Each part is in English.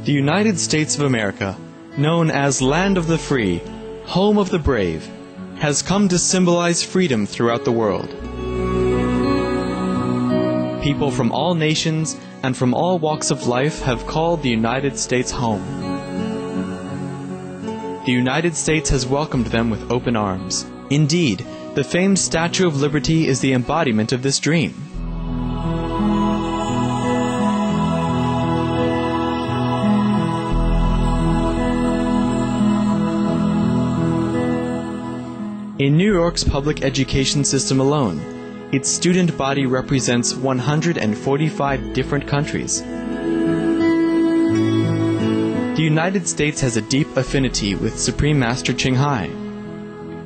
The United States of America, known as Land of the Free, Home of the Brave, has come to symbolize freedom throughout the world. People from all nations and from all walks of life have called the United States home. The United States has welcomed them with open arms. Indeed, the famed Statue of Liberty is the embodiment of this dream. In New York's public education system alone, its student body represents 145 different countries. The United States has a deep affinity with Supreme Master Chinghai.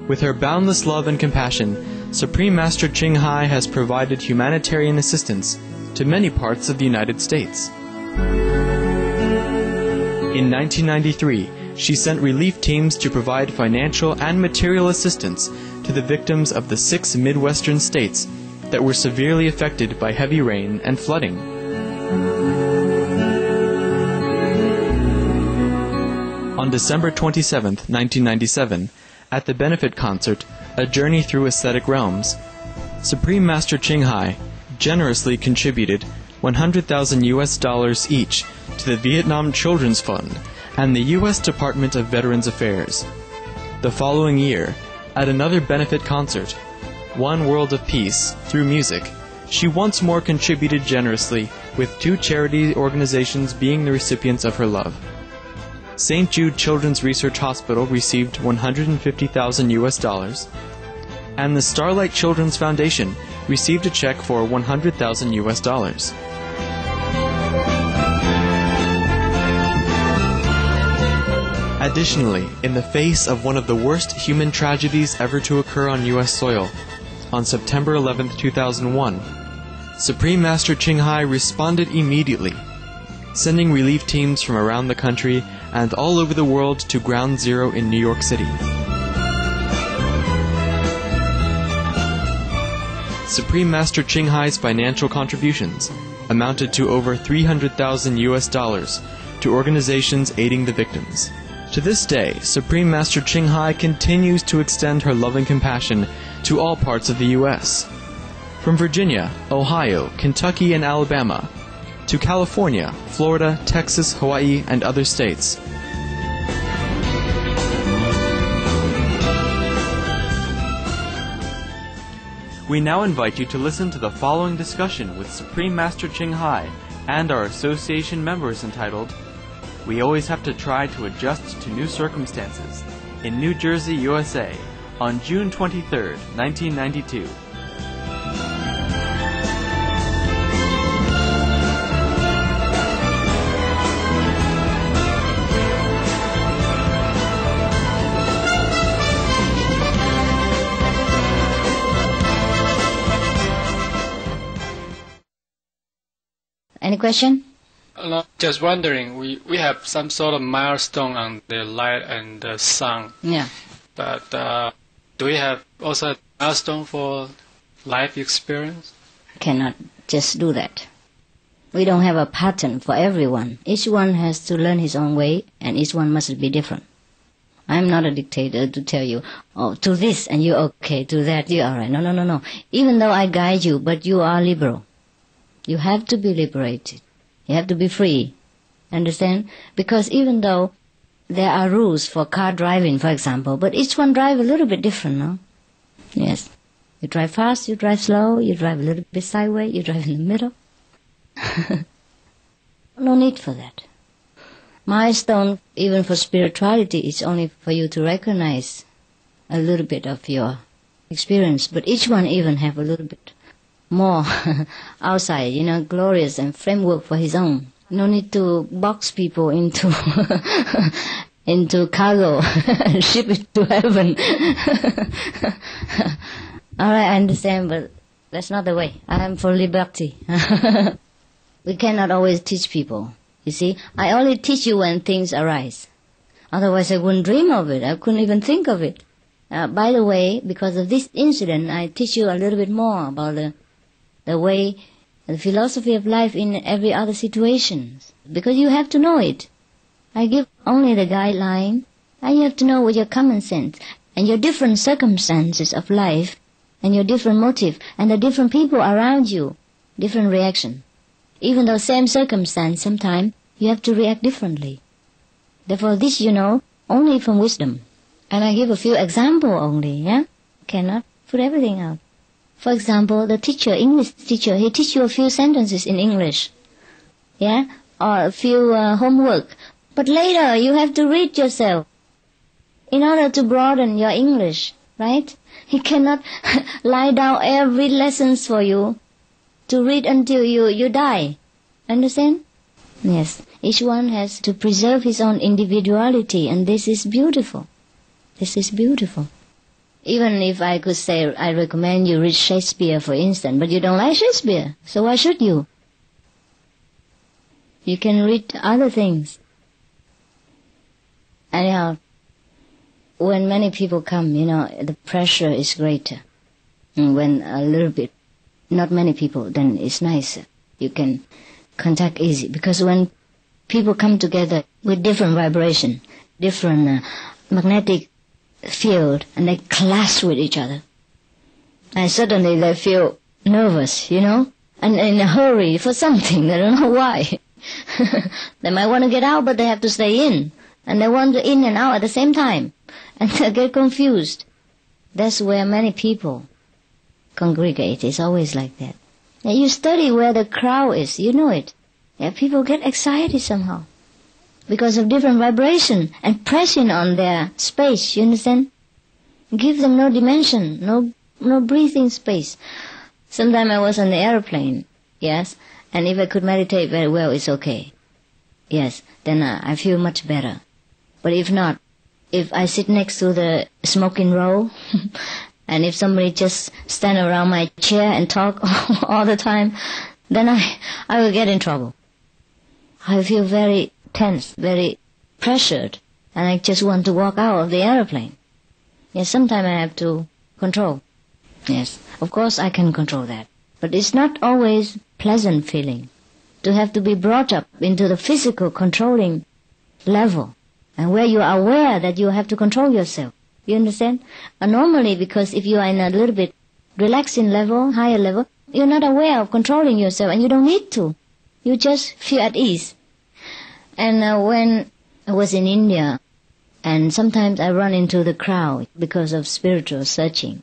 With her boundless love and compassion, Supreme Master Chinghai has provided humanitarian assistance to many parts of the United States. In 1993, she sent relief teams to provide financial and material assistance to the victims of the 6 Midwestern states that were severely affected by heavy rain and flooding. On December 27, 1997, at the benefit concert, A Journey Through Aesthetic Realms, Supreme Master Chinghai generously contributed $100,000 each to the Vietnam Children's Fund and the U.S. Department of Veterans Affairs. The following year, at another benefit concert, One World of Peace, through music, she once more contributed generously, with 2 charity organizations being the recipients of her love. St. Jude Children's Research Hospital received $150,000, and the Starlight Children's Foundation received a check for $100,000. Additionally, in the face of one of the worst human tragedies ever to occur on U.S. soil, on September 11, 2001, Supreme Master Chinghai responded immediately, sending relief teams from around the country and all over the world to Ground Zero in New York City. Supreme Master Chinghai's financial contributions amounted to over $300,000 to organizations aiding the victims. To this day, Supreme Master Chinghai continues to extend her loving compassion to all parts of the U.S. From Virginia, Ohio, Kentucky, and Alabama, to California, Florida, Texas, Hawaii, and other states. We now invite you to listen to the following discussion with Supreme Master Chinghai and our association members entitled, "We Always Have to Try to Adjust to New Circumstances," in New Jersey, USA, on June 23, 1992. Any question? Just wondering, we have some sort of milestone on the light and the sun. Yeah. But do we have also a milestone for life experience? Cannot just do that. We don't have a pattern for everyone. Each one has to learn his own way, and each one must be different. I'm not a dictator to tell you, oh, do this and you're okay, do that, you're all right. No. Even though I guide you, but you are liberal. You have to be liberated. You have to be free. Understand? Because even though there are rules for car driving, for example, but each one drive a little bit different, no? Yes. You drive fast, you drive slow, you drive a little bit sideways, you drive in the middle. No need for that. Milestone, even for spirituality, is only for you to recognize a little bit of your experience, but each one even have a little bit more outside, glorious and framework for his own. No need to box people into into cargo and ship it to heaven. All right, I understand, but that's not the way. I am for liberty. We cannot always teach people. You see, I only teach you when things arise. Otherwise, I wouldn't dream of it. I couldn't even think of it. By the way, because of this incident, I teach you a little bit more about the way, the philosophy of life in every other situation. Because you have to know it. I give only the guideline, and you have to know with your common sense and your different circumstances of life and your different motive and the different people around you, different reaction. Even though same circumstance, sometimes you have to react differently. Therefore, this you know only from wisdom. And I give a few examples only, yeah? Cannot put everything out. For example, the teacher, English teacher, he teach you a few sentences in English, yeah? Or a few homework. But later, you have to read yourself in order to broaden your English, right? He cannot lie down every lessons for you to read until you die. Understand? Yes. Each one has to preserve his own individuality, and this is beautiful. This is beautiful. Even if I could say I recommend you read Shakespeare, for instance, but you don't like Shakespeare, so why should you? You can read other things. Anyhow, when many people come, the pressure is greater. And when a little bit, not many people, then it's nicer. You can contact easy. Because when people come together with different vibration, different magnetic field, and they clash with each other, and suddenly they feel nervous, and in a hurry for something. They don't know why. They might want to get out, but they have to stay in. And they want to in and out at the same time. And they get confused. That's where many people congregate. It's always like that. And you study where the crowd is. You know it. Yeah, people get excited somehow because of different vibration and pressing on their space. You understand? Give them no dimension, no breathing space. Sometime I was on the airplane, yes, and if I could meditate very well, it's okay. Yes, then I feel much better. But if not, if I sit next to the smoking row, and if somebody just stand around my chair and talk all the time, then I will get in trouble. I feel very tense, very pressured, and I just want to walk out of the airplane. Yes, sometimes I have to control. Yes, of course I can control that. But it's not always pleasant feeling to have to be brought up into the physical controlling level, and where you are aware that you have to control yourself. You understand? Normally, because if you are in a little bit relaxing level, higher level, you're not aware of controlling yourself, and you don't need to. You just feel at ease. And when I was in India, and sometimes I run into the crowd because of spiritual searching,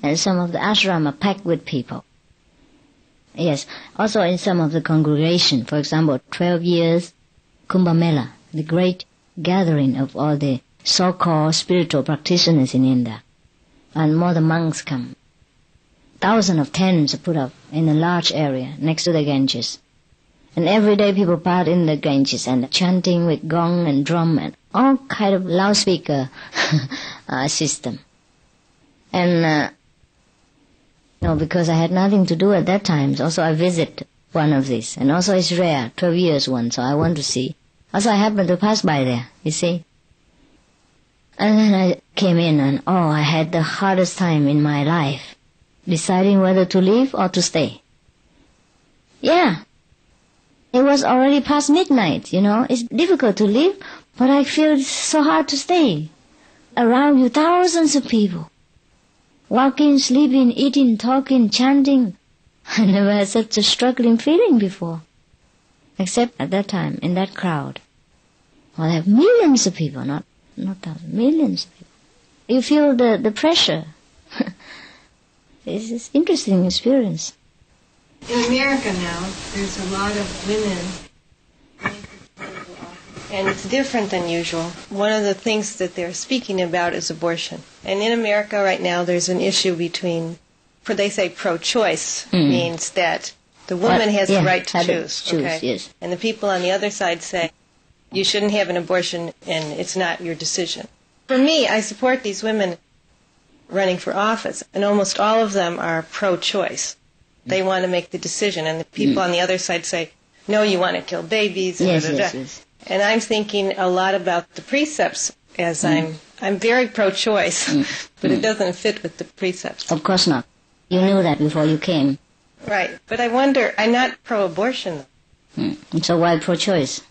and some of the ashram are packed with people. Yes, also in some of the congregation, for example, 12 years Kumbh Mela, the great gathering of all the so-called spiritual practitioners in India. And more the monks come. Thousands of tents are put up in a large area next to the Ganges. And every day people part in the Ganges and chanting with gong and drum and all kind of loudspeaker system. And because I had nothing to do at that time, also I visit one of these. And also it's rare, 12 years one, so I want to see. Also I happened to pass by there, you see. And then I came in and, I had the hardest time in my life, deciding whether to leave or to stay. Yeah. It was already past midnight, It's difficult to leave, but I feel it's so hard to stay. Around you, thousands of people. Walking, sleeping, eating, talking, chanting. I never had such a struggling feeling before. Except at that time, in that crowd. Well, I have millions of people, not thousands, millions of people. You feel the pressure. It's an interesting experience. In America now, there's a lot of women, and it's different than usual. One of the things that they're speaking about is abortion. And in America right now, there's an issue between, they say pro-choice means that the woman has the right to choose. Okay? Yes. And the people on the other side say, you shouldn't have an abortion and it's not your decision. For me, I support these women running for office, and almost all of them are pro-choice. They want to make the decision, and the people on the other side say, no, you want to kill babies. Yes. And I'm thinking a lot about the precepts, as I'm very pro-choice, but it doesn't fit with the precepts. Of course not. You knew that before you came. Right, but I wonder, I'm not pro-abortion. So why pro-choice?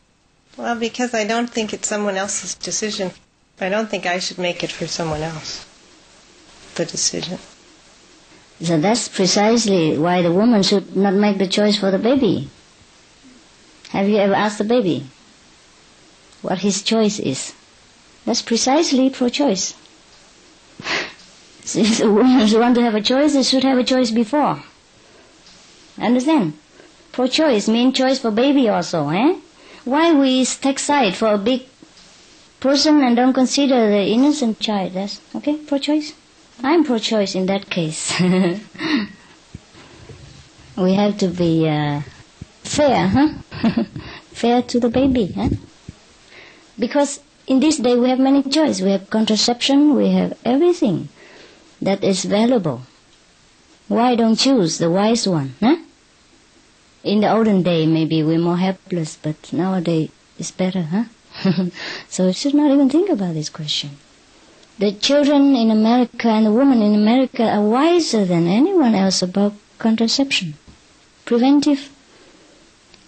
Well, because I don't think it's someone else's decision. I don't think I should make it for someone else, the decision. So that's precisely why the woman should not make the choice for the baby. Have you ever asked the baby what his choice is? That's precisely pro-choice. If the woman wants to have a choice, they should have a choice before. Understand? Pro-choice means choice for baby also, eh? Why we take side for a big person and don't consider the innocent child? That's okay, pro-choice? I'm pro-choice in that case. We have to be fair, huh? Fair to the baby, huh? Because in this day we have many choices. We have contraception, we have everything that is valuable. Why don't choose the wise one, huh? In the olden day maybe we're more helpless, but nowadays it's better, huh? So we should not even think about this question. The children in America and the women in America are wiser than anyone else about contraception. Preventive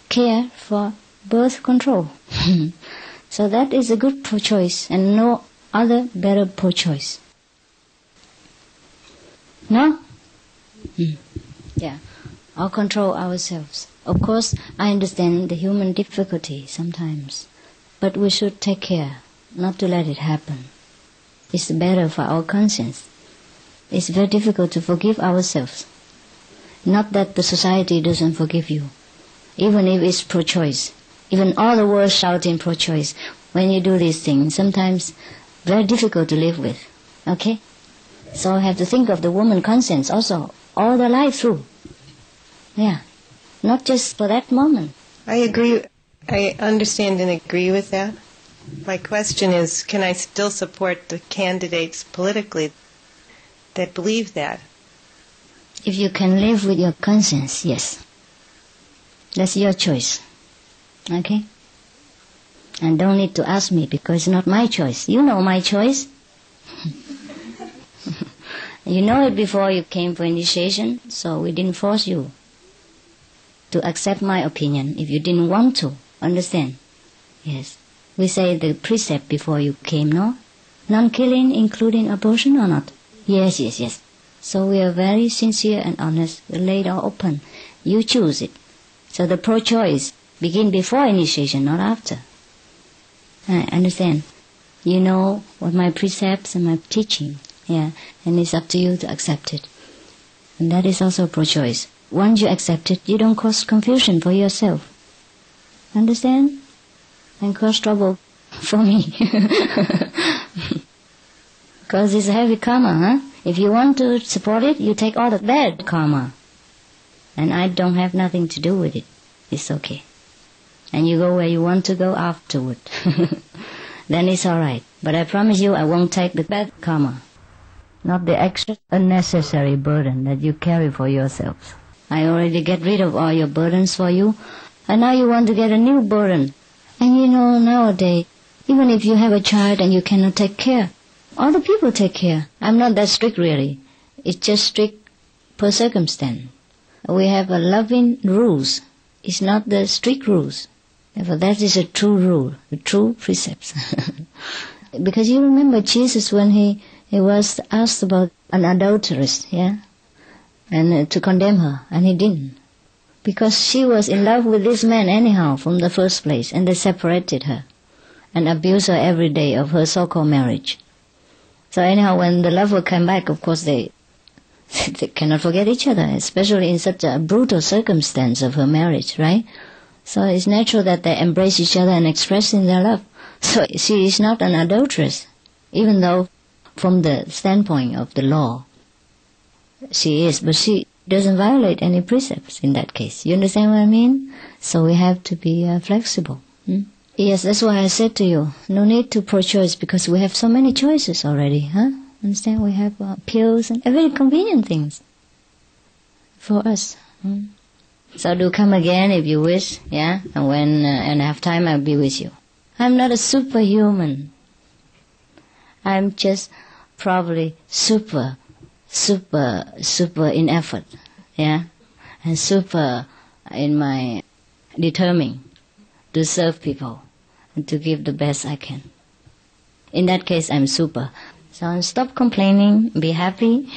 care for birth control. So that is a good pro-choice and no other better pro-choice. No? Yeah. Or control ourselves. Of course, I understand the human difficulty sometimes, but we should take care not to let it happen. It's better for our conscience. It's very difficult to forgive ourselves. Not that the society doesn't forgive you, even if it's pro-choice. Even all the world shouting pro-choice. When you do these things, sometimes very difficult to live with. Okay? So I have to think of the woman conscience also, all the life through. Yeah. Not just for that moment. I agree. I understand and agree with that. My question is, can I still support the candidates politically that believe that? If you can live with your conscience, yes. That's your choice. Okay? And don't need to ask me because it's not my choice. You know my choice. You know it before you came for initiation, so we didn't force you to accept my opinion if you didn't want to. Understand? Yes. We say the precept before you came, no? Non-killing, including abortion or not? Yes, yes, yes. So we are very sincere and honest. We lay it all open. You choose it. So the pro-choice begin before initiation, not after. I understand. You know what my precepts and my teaching. Yeah. And it's up to you to accept it. And that is also pro-choice. Once you accept it, you don't cause confusion for yourself. Understand? And cause trouble for me. Because it's heavy karma, huh? If you want to support it, you take all the bad karma. And I don't have nothing to do with it. It's okay. And you go where you want to go afterward. Then it's alright. But I promise you I won't take the bad karma. Not the extra unnecessary burden that you carry for yourself. I already get rid of all your burdens for you, and now you want to get a new burden. And you know, nowadays, even if you have a child and you cannot take care, other people take care. I'm not that strict really. It's just strict per circumstance. We have a loving rules. It's not the strict rules. Therefore, that is a true rule, the true precepts. Because you remember Jesus when he was asked about an adulteress, yeah? And to condemn her, and he didn't. Because she was in love with this man anyhow from the first place, and they separated her and abused her every day of her so-called marriage. So anyhow, when the lover came back, of course they cannot forget each other, especially in such a brutal circumstance of her marriage, right? So it's natural that they embrace each other and express in their love. So she is not an adulteress, even though from the standpoint of the law, she is, but she doesn't violate any precepts in that case. You understand what I mean? So we have to be flexible. Yes, that's why I said to you, no need to pro-choice because we have so many choices already, huh? Understand? We have pills and very convenient things for us. So do come again if you wish, yeah? And when and I have time, I'll be with you. I'm not a superhuman. I'm just probably super in effort, yeah? And super in my determining to serve people and to give the best I can. In that case, I'm super. So stop complaining, be happy.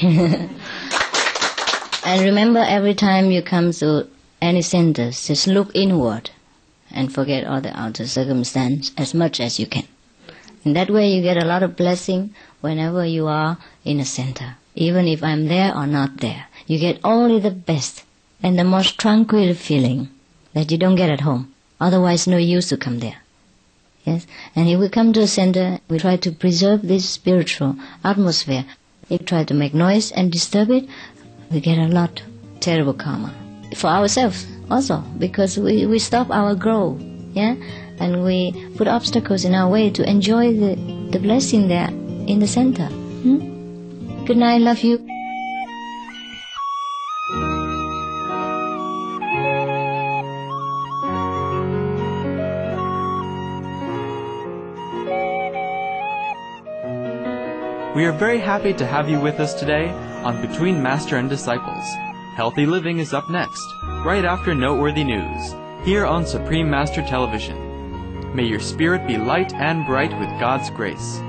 And remember, every time you come to any centers, just look inward and forget all the outer circumstance as much as you can. In that way, you get a lot of blessing whenever you are in a center. Even if I'm there or not there, you get only the best and the most tranquil feeling that you don't get at home. Otherwise, no use to come there. Yes, and if we come to a center, we try to preserve this spiritual atmosphere. If we try to make noise and disturb it, we get a lot terrible karma for ourselves also, because we stop our growth, yeah, and we put obstacles in our way to enjoy the blessing there in the center. Good night, love you. We are very happy to have you with us today on Between Master and Disciples. Healthy Living is up next, right after Noteworthy News, here on Supreme Master Television. May your spirit be light and bright with God's grace.